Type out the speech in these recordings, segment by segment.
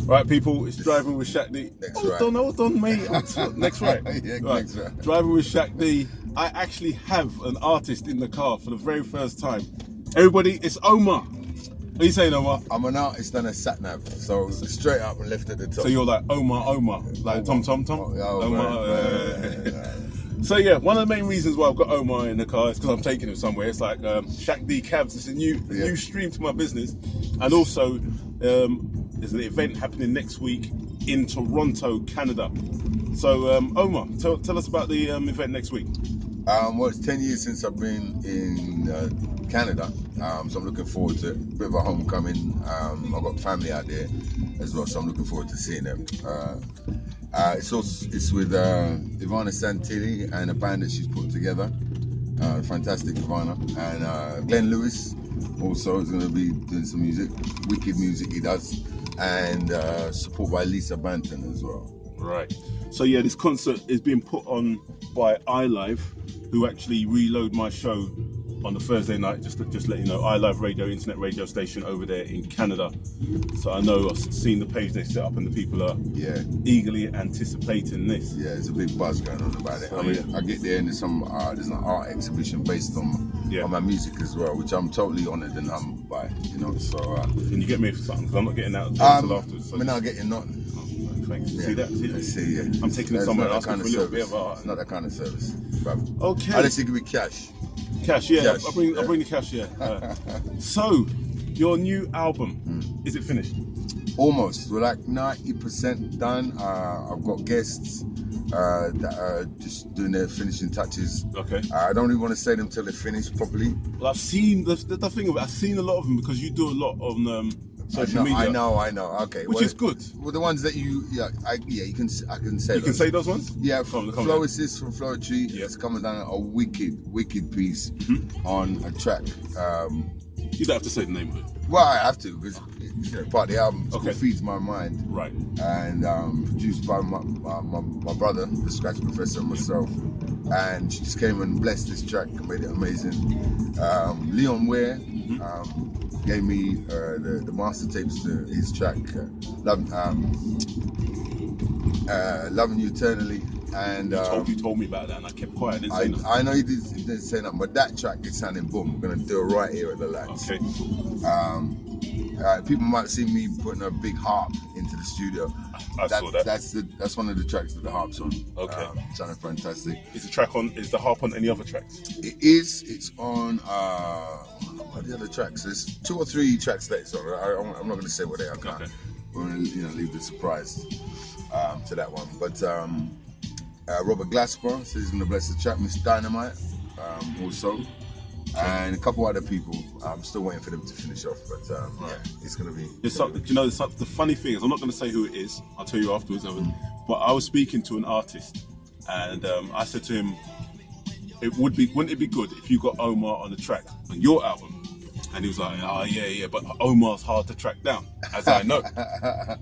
Right, people, it's Driving with Shaq D. Hold on, mate. Next right. Yeah, Right. next right. Driving with Shaq D. I actually have an artist in the car for the very first time. Everybody, it's Omar. What are you saying, Omar? I'm an artist and a sat nav, so straight up and left at the top. So you're like Omar, like Tom. Omar. So yeah, one of the main reasons why I've got Omar in the car is because I'm taking him somewhere. It's like Shaq D Cabs. It's a new stream to my business, and also there's an event happening next week in Toronto, Canada. So Omar, tell us about the event next week. Well, it's 10 years since I've been in Canada, so I'm looking forward to it. A bit of a homecoming. I've got family out there as well, so I'm looking forward to seeing them. It's with Ivana Santilli and a band that she's put together. Fantastic Ivana. And Glenn Lewis also is going to be doing some music, wicked music he does, and support by Lisa Banton as well. Right. So yeah, this concert is being put on by iLive, who actually reload my show on the Thursday night. Just let you know, iLive Radio, internet radio station over there in Canada. So I know I've seen the page they set up, and the people are eagerly anticipating this. Yeah, there's a big buzz going on about it. So, I mean, I get there and there's an art exhibition based on my music as well, which I'm totally honoured and humbled by. You know, so. Can you get me for something? Because I'm not getting out until afterwards. So we're not getting nothing. Thanks. Yeah. See that? See, I'm taking it somewhere else for a little bit of art. It's not that kind of service. But okay. Unless it could be cash. Cash, yeah. Cash, I'll bring the cash, yeah. So, your new album, is it finished? Almost. We're like 90% done. I've got guests that are just doing their finishing touches. Okay. I don't even want to say them till they're finished properly. Well, I've seen the thing of it. I've seen a lot of them because you do a lot on social media. I know. Okay. Which is good. Well, the ones that I can say. You can say those ones. Yeah. Flow Assist from Flowetry. It's coming down a wicked piece on a track. You don't have to say the name of it. Well, I have to because part of the album Feeds My Mind. Right. And produced by my brother, the Scratch Professor, and myself. And she just came and blessed this track and made it amazing. Leon Ware gave me the master tapes to his track, Loving You Eternally. And you told me about that, and I kept quiet. I know you didn't say nothing, but that track is sounding boom. We're gonna do it right here at the Lads. Okay. People might see me putting a big harp into the studio. I saw that. That's one of the tracks that the harp's on. Okay. Sounding fantastic. Is the harp on any other tracks? It is. It's on what are the other tracks? There's 2 or 3 tracks that it's on. I'm not going to say what they are. Okay. We're going to leave the surprise to that one. But Robert Glasper says he's going to bless the track. Miss Dynamite also. And a couple other people. I'm still waiting for them to finish off, but it's going to be. The funny thing is, I'm not going to say who it is. I'll tell you afterwards. But I was speaking to an artist, and I said to him, wouldn't it be good if you got Omar on the track on your album? And he was like, oh yeah, but Omar's hard to track down, as I know.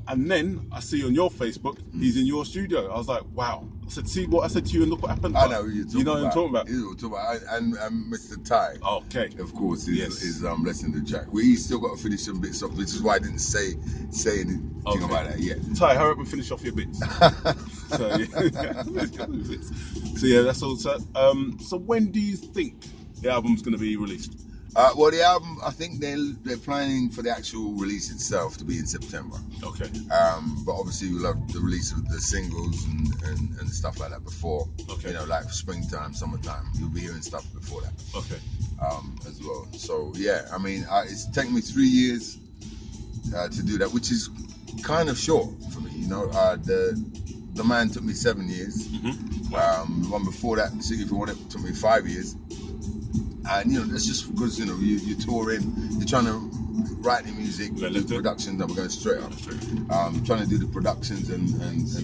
And then I see on your Facebook, he's in your studio. I was like, wow. I said, see what I said to you and look what happened. I know who you're talking about. You know what I'm talking about? You know what I'm talking about. And Mr. Ty. Okay. Of course, is blessing the track. We still got to finish some bits off, which is why I didn't say anything about that yet. Ty, hurry up and finish off your bits. So yeah, that's all. So when do you think the album's going to be released? Well, the album, I think they're planning for the actual release itself to be in September. Okay. But obviously we'll have the release of the singles and stuff like that before. Okay. You know, like springtime, summertime. You'll be hearing stuff before that. Okay. As well. So yeah, I mean, it's taken me 3 years to do that, which is kind of short for me. You know, the Man took me 7 years. Wow. The one before that, Singing for One, it took me 5 years. And you know, that's just because you're touring, you're trying to write the music, do the productions, and we're going straight up. Trying to do the productions and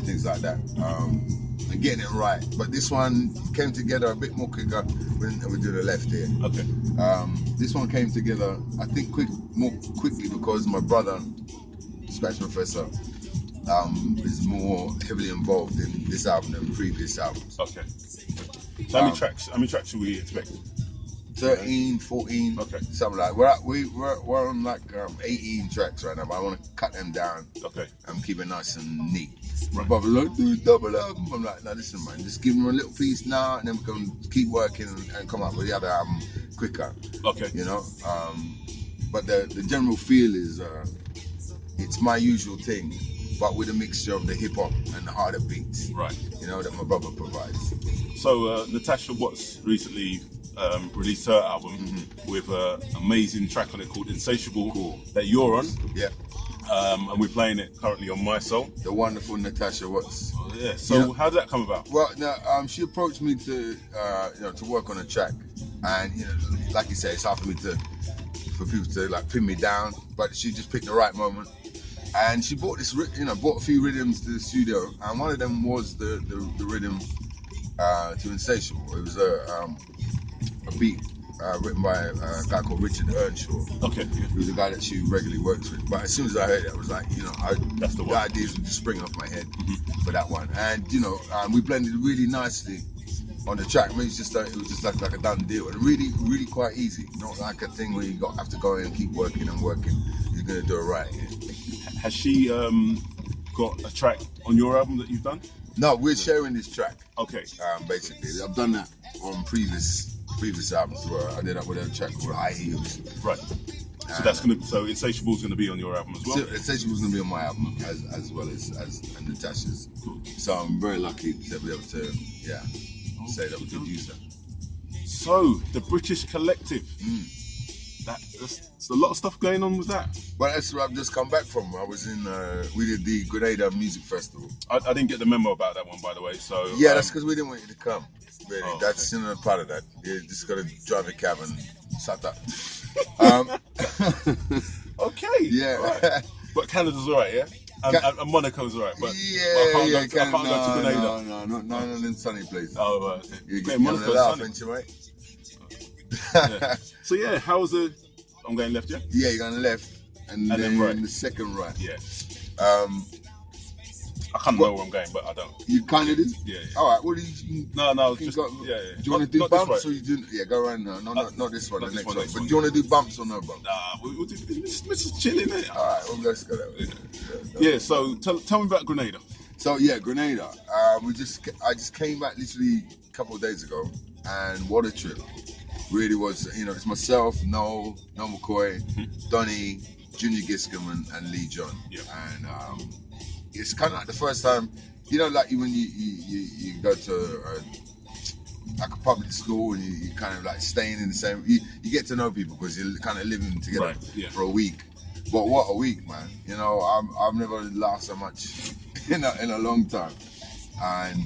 things like that, and getting it right. But this one came together a bit more quicker when we do the left here. Okay. This one came together, I think, more quickly because my brother, Scratch Professor, is more heavily involved in this album than previous albums. Okay. So how many tracks should we expect? 13, 14, Okay. something like. We're on like 18 tracks right now, but I want to cut them down. Okay. And keep it nice and neat. My Right. brother's like, do a double album. I'm like, no, listen, man, just give them a little piece now, and then we can keep working and come up with the other album quicker. Okay. You know, but the general feel is it's my usual thing, but with a mixture of the hip hop and the harder beats. Right. You know, that my brother provides. So Natasha Watts recently released her album with an amazing track on it called Insatiable that you're on. Yeah. And we're playing it currently on My Soul. The wonderful Natasha Watts. Oh, yeah. So how did that come about? Well, no, she approached me to to work on a track, and like you say, it's hard for people to like pin me down, but she just picked the right moment, and she bought bought a few rhythms to the studio, and one of them was the rhythm to Insatiable. It was a beat written by a guy called Richard Earnshaw. Okay. He was a guy that she regularly works with. But as soon as I heard it, I was like, that's the one. The ideas were just springing off my head for that one. And we blended really nicely on the track. I mean, it was just like a done deal, and really, really quite easy. Not like a thing where you have to go in and keep working and working. You're gonna do it right. Has she got a track on your album that you've done? No, we're sharing this track. Okay. Basically, I've done that on previous albums where I did that with a track called High Heels. Right. So Insatiable's gonna be on your album as well. So Insatiable's gonna be on my album as well as Natasha's. Cool. So I'm very lucky to be able to say that we could use that. So the British Collective. There's a lot of stuff going on with that. Well, that's where I've just come back from. I was in, we did the Grenada Music Festival. I didn't get the memo about that one, by the way. So yeah, that's because we didn't want you to come. Really, that's okay. Part of that. You just got to drive a cab and shut up. Okay. Yeah. Right. But Canada's alright, yeah. And Monaco's alright, but I can't go to Grenada. No, not in them sunny places. Oh, right. Okay. You get Monaco's sunny, ain't you, mate? Yeah. So how's the? I'm going left, yeah. Yeah, you're going left, and then right. The second right. Yeah. I can't know where I'm going, but I don't. You kind of do? Yeah. All right. What do you? No. Just do you want to do bumps or you do? Yeah, go around. No, not this one. The next one. But do you want to do bumps or no bumps? Nah, we'll do. It's chilling, innit? All right. Well, let's go that way. Yeah. So tell me about Grenada. So Grenada. I just came back literally a couple of days ago, and what a trip! Really was. It's myself, Noel McCoy, Donny, Junior Giscombe, and Lee John. Yeah. And it's kind of like the first time, like when you go to like a public school and you kind of like staying in the same. You get to know people because you're kind of living together for a week. But what a week, man! I've never laughed so much in a long time. And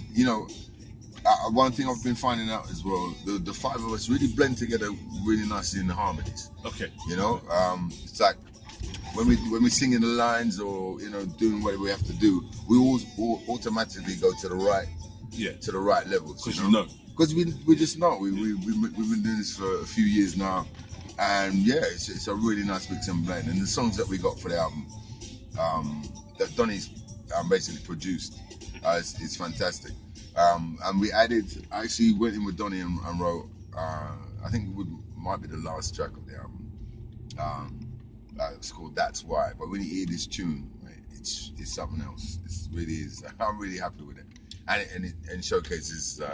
one thing I've been finding out as well, the five of us really blend together really nicely in the harmonies. Okay. It's like when we sing in the lines or doing what we have to do, we all automatically go to the right levels. Because we just know we've been doing this for a few years now, and it's a really nice mix and blend. And the songs that we got for the album, that Donny's basically produced, is fantastic. And we added. I actually went in with Donny and wrote. I think it might be the last track of the album. It's called That's Why. But when you hear this tune, it's something else. It really is. I'm really happy with it, and it showcases the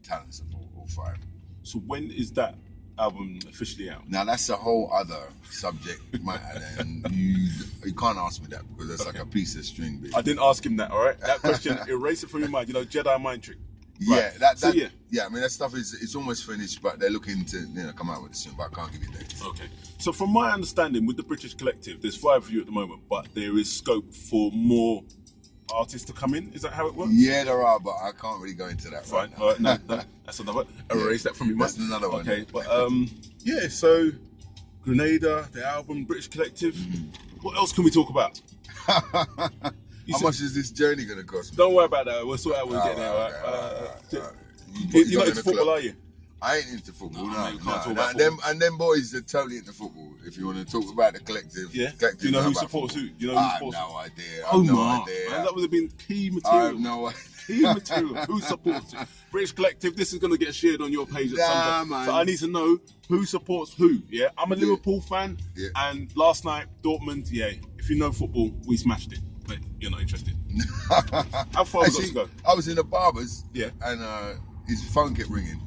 talents of all five. So when is that album officially out? Now that's a whole other subject matter, and you can't ask me that because that's like a piece of string. Baby. I didn't ask him that. All right, that question, erase it from your mind. Jedi mind trick. Yeah, right. I mean that stuff it's almost finished, but they're looking to come out with it soon. But I can't give you dates. Okay. So from my understanding, with the British Collective, there's 5 of you at the moment, but there is scope for more artists to come in. Is that how it works? Yeah, there are, but I can't really go into that. Fine. Right All right. No, that's another. Erase that from your mind. That's another one. Okay, but So Grenada, the album, British Collective. What else can we talk about? How much is this journey going to cost me? Don't worry about that. We'll sort out when we get there. All right. You're not into football, are you? I ain't into football. No. Them And them boys are totally into football. If If you want to talk about the collective, Yeah. collective Do you know who about supports football. who? Do you know who I have supports no idea. I who? have no Omar. idea. Man, that would have been key I material. have no idea. Key material. Who supports it? British Collective, this is going to get shared on your page at some Nah, point. man. So I need to know who supports who. Yeah, I'm a Yeah. Liverpool fan, Yeah. and last night, Dortmund, yeah, if you know football, we smashed it. But you're not interested. How far we got to go? I was in the barber's, Yeah. and his phone kept ringing.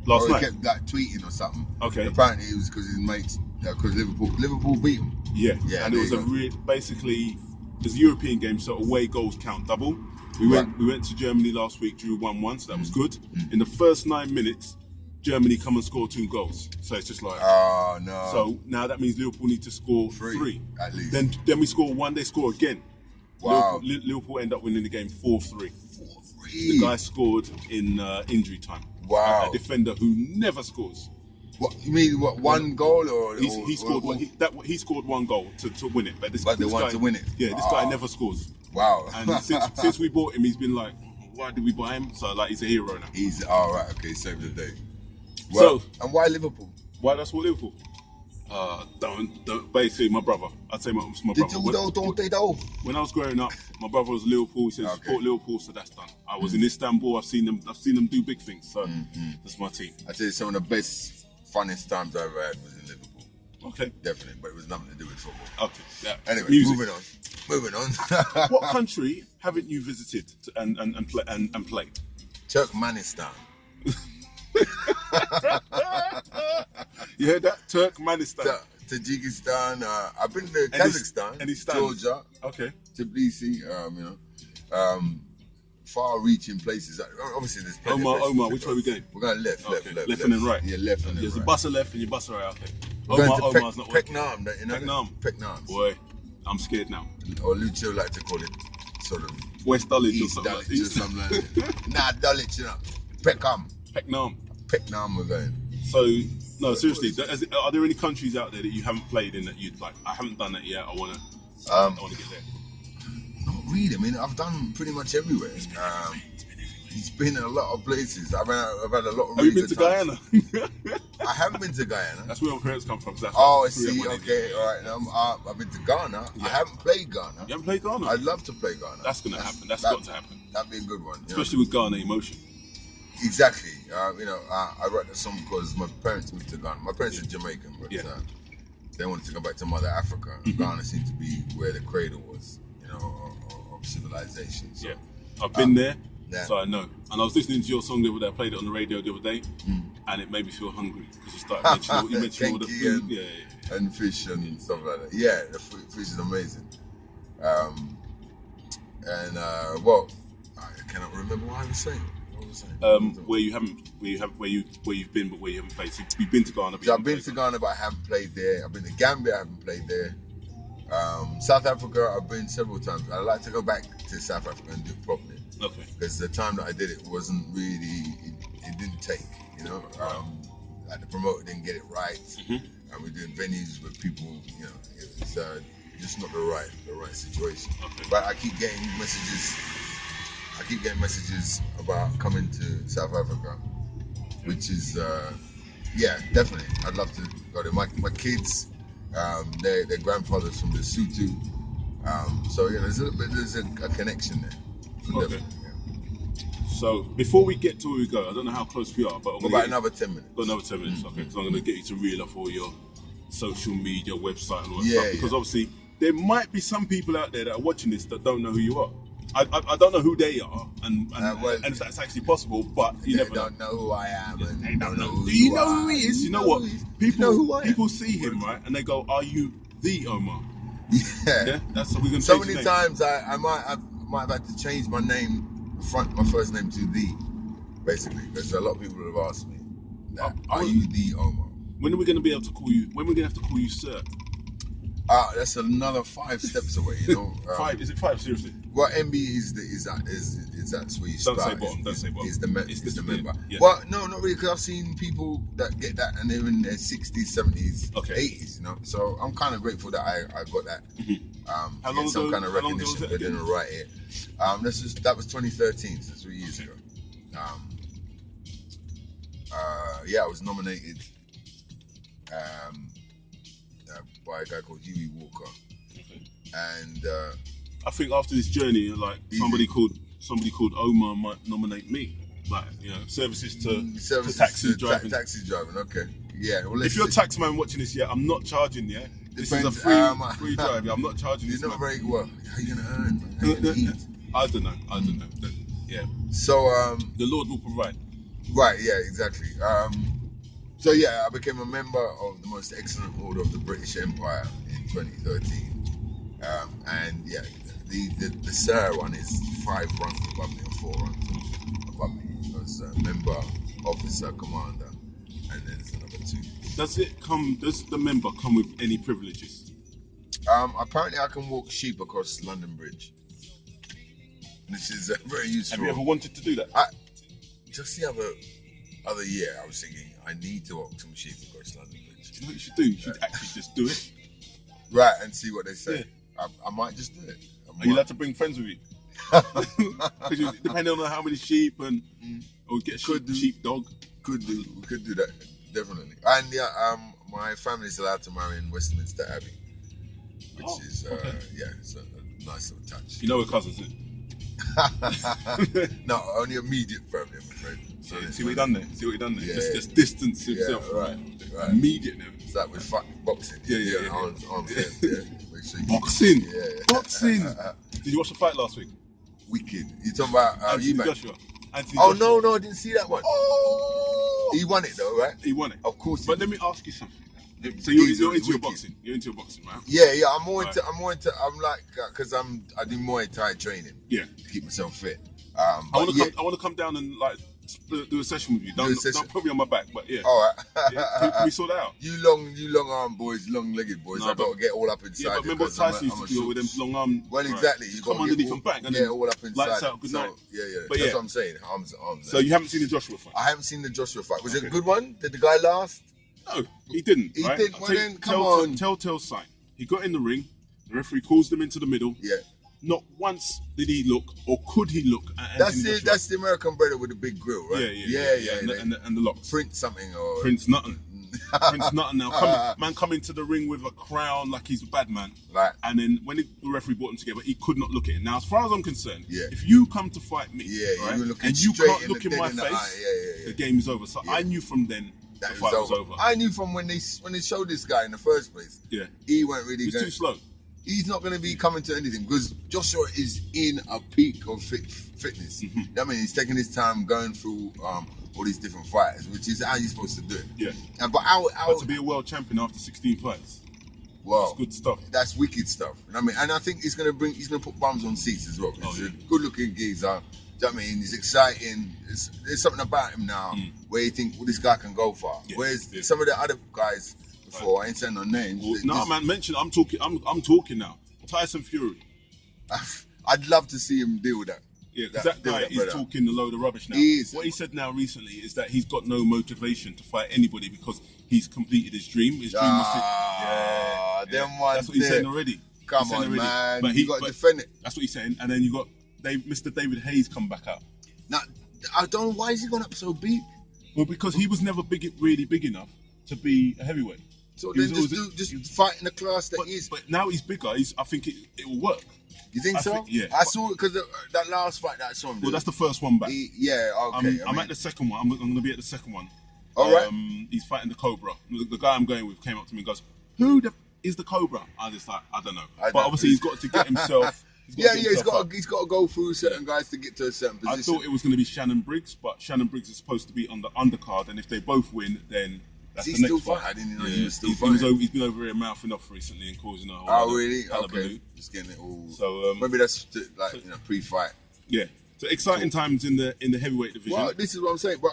Last Or night? he kept like tweeting or something. Okay. Apparently it was because his mates, because Liverpool beat him. Yeah. Yeah, And it was there you basically, there's a European game, so away goals count double. We went to Germany last week, drew 1-1, so that was good. In the first 9 minutes, Germany come and score 2 goals. So it's just like, oh no. So now that means Liverpool need to score 3 at least. Then we score 1, they score again. Wow. Liverpool end up winning the game 4-3. 4-3. The guy scored in injury time. Wow. A defender who never scores. What you mean? What, one goal or he scored one? He scored 1 goal to win it. But this they want guy, to win it. Yeah, this guy never scores. Wow. And since we bought him, he's been like, why did we buy him? So like, he's a hero now. He's all right. Okay, saved the day. Well, so, and why Liverpool? Why that's what Liverpool? Don't. Basically, my brother. I'd say my brother. When I was growing up, my brother was Liverpool. He said support Liverpool, so that's done. I was in Istanbul. I've seen them do big things. So that's my team. I tell you, some of the best, funniest times I ever had was in Liverpool. Okay. Definitely, but it was nothing to do with football. Okay. Yeah. Anyway, moving on. What country haven't you visited and played? Turkmenistan. You heard that? Turkmenistan. Tajikistan. I've been to Kazakhstan, Georgia, Tbilisi. Far-reaching places. Obviously, there's plenty of places. Omar, which way are we going? We're going left and then right. Yeah, left and then right. There's a bus left and you bus right. Okay. Omar's not working. Peknam, you know. Peknam. Boy, I'm scared now. Or Lucio like to call it, sort of West Dulwich East Dulwich or something like that. Nah, Dulwich, you know. Peknam we're going. So, no, seriously, are there any countries out there that you haven't played in that you'd like? I haven't done that yet. I wanna get there. Not really. I mean, I've done pretty much everywhere. It's been in a lot of places. I've had a lot of. Have you been to Guyana? I haven't been to Guyana. That's where my parents come from. So I see. Okay, all right. I've been to Ghana. Yeah. I haven't played Ghana. You haven't played Ghana? I'd love to play Ghana. That's gonna happen. That's got to happen. That'd be a good one. Especially with Ghana emotion. Exactly. I wrote that song because my parents moved to Ghana. My parents are Jamaican, but they wanted to go back to Mother Africa. Ghana seemed to be where the cradle was, of civilization. So, I've been there, so I know. And I was listening to your song the other day. I played it on the radio the other day, and it made me feel hungry because you started mentioning all the food, and fish and stuff like that. Yeah, the fish is amazing. I cannot remember what I was saying. Where you've been but where you haven't played. So you've been to Ghana. I've been to Ghana, but I haven't played there. I've been to Gambia, I haven't played there. South Africa, I've been several times. I'd like to go back to South Africa and do it properly. Okay. Because the time that I did it wasn't really, it didn't take, like the promoter didn't get it right. And we're doing venues with people, it was just not the right situation. Okay. But I keep getting messages about coming to South Africa, which is, definitely. I'd love to go there. My kids, their grandfather's from Lesotho, so there's a connection there. Okay. So before we get to where we go, I don't know how close we are, but about another 10 minutes. Another 10 minutes, okay. Because I'm going to get you to reel off all your social media, website, and all that stuff. Because obviously there might be some people out there that are watching this that don't know who you are. I don't know who they are, and if that's actually possible, but you never know. They don't know who I am, and they don't know who Do you know who he is? You know what? People see him, right, and they go, "Are you the Omar?" Yeah. That's what we're going to. So many times I might have had to change my name, my first name to the, basically, because a lot of people have asked me, "Are you the Omar?" When are we going to be able to call you? When are we going to have to call you sir? That's another 5 steps away, 5? Is it 5? Seriously? Well, MBE is that's where you start. Don't say bottom. It's the member. Yeah. Well, no, not really, because I've seen people that get that and they're in their 60s, 70s, 80s. So I'm kind of grateful that I got that. How long some ago? kind of recognition, but didn't write it. That was 2013, so 3 years ago. I was nominated by a guy called Huey Walker. Okay. And I think after this journey, like somebody called Omar might nominate me. Like, you know, services to taxi driving. Taxi driving, okay. Yeah. Well, if you're a taxi man watching this, I'm not charging, yeah? This is a free drive, I'm not charging this, You're not man. very well. How you gonna earn, man? How you gonna eat? I don't know. Yeah. So, the Lord will provide. Right, yeah, exactly. So yeah, I became a member of the most excellent order of the British Empire in 2013. And yeah, the Sir one is 5 rungs above me, or 4 rungs above me. Because member, officer, commander, and then there's another 2. Does the member come with any privileges? Apparently I can walk sheep across London Bridge, which is very useful. Have you ever wanted to do that? Just the other year, I was thinking I need to walk some sheep across London Bridge. Do you know what you should do? You should actually just do it. Right, and see what they say. Yeah. I might just do it. Are you allowed to bring friends with you? Because depending on how many sheep or get a sheep dog. We could do that, definitely. And yeah, my family's allowed to marry in Westminster Abbey, which is it's a nice little touch. You know we're cousins, isn't it? No, only immediate family, I'm afraid. So see what he done there? Yeah, just distance himself. Right. Immediate now. It's like with boxing. Yeah. Arms, yeah. Make sure boxing. Yeah. Boxing. Did you watch the fight last week? Wicked. You talking about Anthony Eubank? Joshua? No, I didn't see that one. Oh! He won it though, right? He won it. Of course. But let me ask you something. So you're into your boxing. You're into your boxing, right? Yeah. I'm more into. I'm like, because I do Muay Thai training. Yeah. To keep myself fit. I want to come down and like do a session with you. Don't put me on my back, but yeah. All right. Can we sort that out? You long arm boys, long legged boys. I got to get all up inside. Yeah, but remember what Tyson used to do with them long arm. Well, exactly. You come underneath and back and get all up inside. Lights out. Good night. Yeah. But that's what I'm saying. Arms. So you haven't seen the Joshua fight? I haven't seen the Joshua fight. Was it a good one? Did the guy last? No, he didn't. He didn't. Well, then come on. Telltale sign. He got in the ring. The referee calls them into the middle. Yeah. Not once did he look, or could he look at Anthony Joshua. That's the American brother with the big grill, right? Yeah. And the locks. Prince something or Prince nothing. Prince nothing now. Come into the ring with a crown like he's a bad man. Right. And then when the referee brought them together, he could not look at him. Now, as far as I'm concerned, yeah. if you come to fight me, right, and you can't look in my face, the game is over. So I knew from then the fight was over. I knew from when they showed this guy in the first place. Yeah. He weren't really. He's too slow. He's not going to be coming to anything because Joshua is in a peak of fitness. Mm-hmm. I mean, he's taking his time going through all these different fighters, which is how you're supposed to do it. Yeah. But to be a world champion after 16 fights, wow, that's good stuff. That's wicked stuff. I mean, and I think he's going to put bums on seats as well. He's a good-looking geezer. Do you know what I mean? He's exciting. There's something about him now where you think, well, this guy can go far. Yeah. Whereas some of the other guys before, I ain't saying no names. Well, no, man, mention. I'm talking now. Tyson Fury. I'd love to see him deal with that. Yeah, because that guy is talking a load of rubbish now. What he said now recently is that he's got no motivation to fight anybody because he's completed his dream. His dream was to... That's what he's saying already. Come on, man. But you got to defend it. That's what he's saying. And then you got Mr. David Hayes come back out. Now, I don't know why is he going up so big? Well, because he was never really big enough to be a heavyweight. So then just fight in the class that he is. But now he's bigger. I think it will work. You think so? Yeah. I saw it because that last fight that I saw him do. Well, that's the first one back. Okay. I'm at the second one. I'm going to be at the second one. All right. He's fighting the Cobra. The guy I'm going with came up to me and goes, "Who is the Cobra?" I just like, I don't know. But obviously he's got to get himself. He's got to go through certain guys to get to a certain position. I thought it was going to be Shannon Briggs, but Shannon Briggs is supposed to be on the undercard, and if they both win, then that's the next fight. I didn't know he was still fighting. He's been over here mouthing off recently and causing a whole. Oh really? Okay. Just getting it all. So maybe that's pre-fight. Yeah. So exciting times in the heavyweight division. Well, this is what I'm saying. But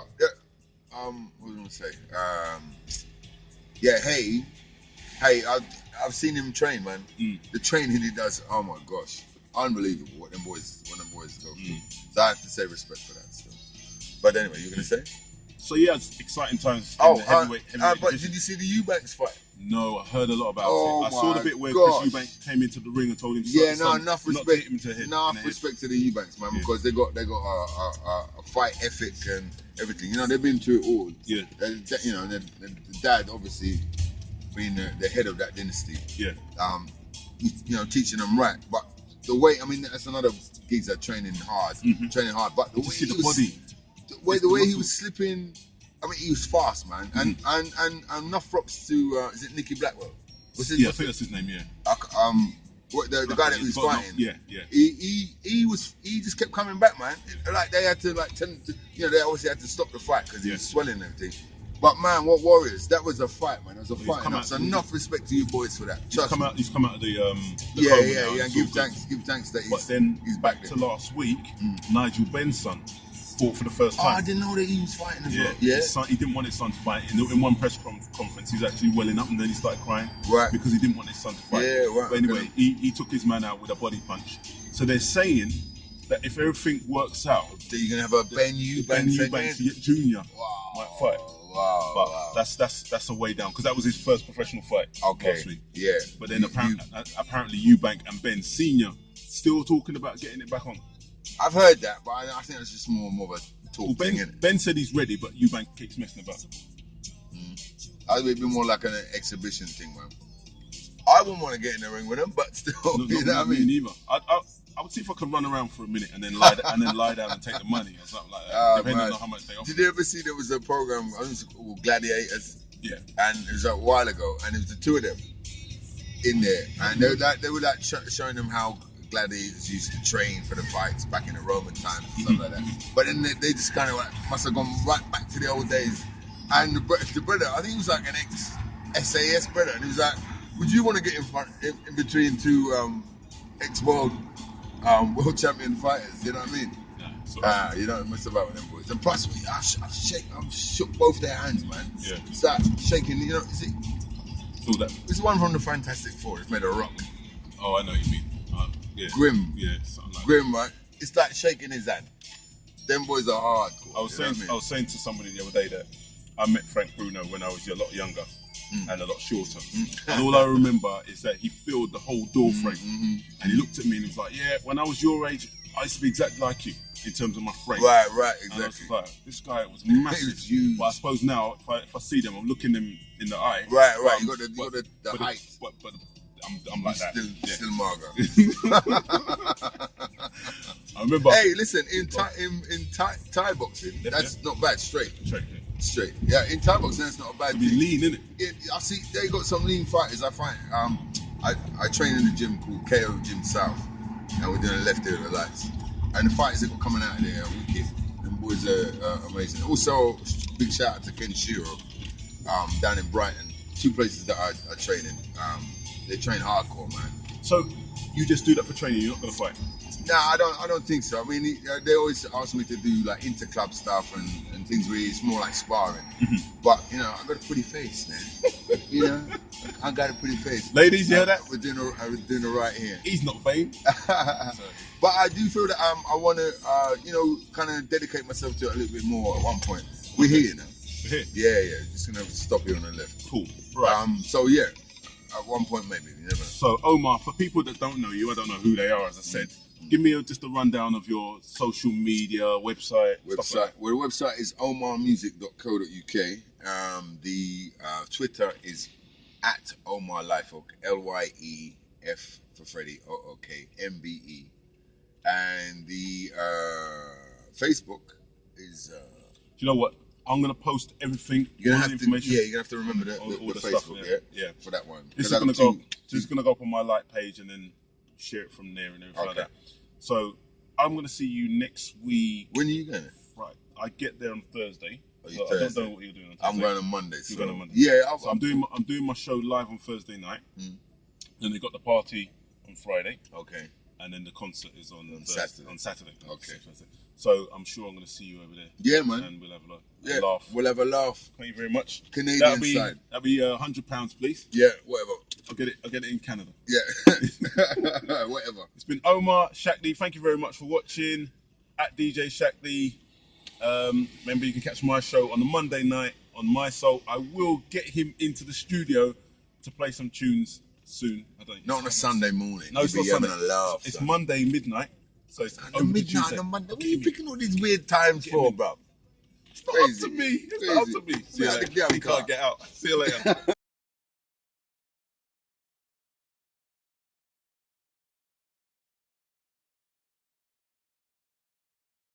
what was I going to say? Hey, I've seen him train, man. The training he does, oh my gosh, unbelievable what them boys go through. So I have to say respect for that still. But anyway, you're gonna say? So yeah, it's exciting times in the heavyweight but division. did you see the Eubanks fight? No, I heard a lot about it. I saw the bit where gosh. Chris Eubanks came into the ring and told him enough respect. Enough respect to the Eubanks, man, because they got a fight ethic and everything. You know, they've been through it all. Yeah. The dad obviously being the head of that dynasty. Yeah. You know, teaching them right. But the way, I mean, that's another geezer training hard. But the You way see he the was, body. the way he was slipping, I mean, he was fast, man. And enough props to is it Nicky Blackwell? I think that's his name. Yeah. The guy that was fighting. Yeah. He just kept coming back, man. Like they had to they obviously had to stop the fight because he was swelling and everything. But man, what warriors! That was a fight, man. It was a fight. So enough respect to you boys for that. He's come out of the coma now. And give thanks that he's back to last week. Nigel Benn's son fought for the first time. I didn't know that he was fighting as well. His son, he didn't want his son to fight. In one press conference, he's actually welling up, and then he started crying because he didn't want his son to fight. But anyway, he took his man out with a body punch. So they're saying that if everything works out, that you're gonna have a Ben Eubanks Jr. might fight. But that's a way down because that was his first professional fight last week. Yeah. But then apparently Eubank and Ben Senior still talking about getting it back on. I've heard that, but I think it's just more of a talk thing. Ben said he's ready, but Eubank keeps messing about. I think it'd be more like an exhibition thing, man. I wouldn't want to get in the ring with him, but still, you know what I mean? Neither. I would see if I could run around for a minute and then lie down and take the money or something like that, depending on how much they offer. Did you ever see there was a program, I think it was called Gladiators? Yeah. And it was a while ago, and it was the two of them in there, and they were like showing them how gladiators used to train for the fights back in the Roman times and stuff like that. But then they just kind of must have gone right back to the old days. And the brother, I think he was like an ex-SAS brother, and he was like, would you want to get in between two ex-world world champion fighters? You know what I mean? You don't mess about with them boys. And plus, I've shook both their hands, man. Yeah. Start shaking, you know, see? Feel that? This one from the Fantastic Four. It's made of rock. Oh, I know what you mean. Yeah. Grim. Yeah, something like Grim, right? It's like shaking his hand. Them boys are hard. I was saying to somebody the other day that I met Frank Bruno when I was a lot younger and a lot shorter. And all I remember is that he filled the whole door frame. And he looked at me and he was like, yeah, when I was your age, I used to be exactly like you in terms of my frame. Right, exactly. And I was like, this guy was massive. Was huge. But I suppose now, if I see them, I'm looking them in the eye. Right. You got the height. But I'm like that. Still Margo. I remember. Hey, listen, in Thai boxing, that's not bad. Straight. Yeah, in Thai boxing, that's not a bad thing. Be lean, isn't it? I see they got some lean fighters. I find. I train in a gym called KO Gym South, and we're doing left ear lights. And the fighters that got coming out of there are wicked. Them boys are amazing. Also, big shout out to Ken Shiro down in Brighton. Two places that I train in. They train hardcore, man. So you just do that for training? You're not gonna fight? Nah, I don't think so. I mean, they always ask me to do like interclub stuff and things where it's more like sparring. But you know, I got a pretty face, man. You know, I got a pretty face. Ladies, you hear that? We're doing the right here. He's not vain. But I do feel that I want to, kind of dedicate myself to it a little bit more at one point. We're here now. We're here? Yeah. Just gonna stop here on the left. Cool. Right. So yeah, at one point maybe. You never know. So Omar, for people that don't know you, I don't know who they are, as I said. Give me just a rundown of your social media, website. Stuff like that. Well, the website is omarmusic.co.uk. The Twitter is at Omar Lyefook, Lyef for Freddie, OOK, MBE. And the Facebook is... Do you know what? I'm going to post everything, you're gonna information. Yeah, you're going to have to remember the Facebook, stuff, yeah, for that one. This is going to go up on my like page and then share it from there and everything like that. So I'm going to see you next week. When are you going? Right, I get there on Thursday. So I don't know what you're doing on Thursday. I'm going on Monday. You're going on Monday. Yeah, I'm doing my show live on Thursday night. Then they got the party on Friday. Okay. And then the concert is on Saturday. On Saturday. Okay. So I'm sure I'm going to see you over there. Yeah, man. And we'll have a laugh. We'll have a laugh. Thank you very much. Canadian side. That'll be £100, please. Yeah, whatever. I'll get it in Canada. Yeah. Whatever. It's been Omar, Shaq D. Thank you very much for watching. At DJ Shaq D. Remember, you can catch my show on the Monday night on My Soul. I will get him into the studio to play some tunes soon. Not on a Sunday morning. No, it's not Sunday. It's Monday midnight. So it's on midnight on Monday. What are you picking all these weird times for, bro? It's not up to me. It's not up to me. See you later. You can't get out. See you later.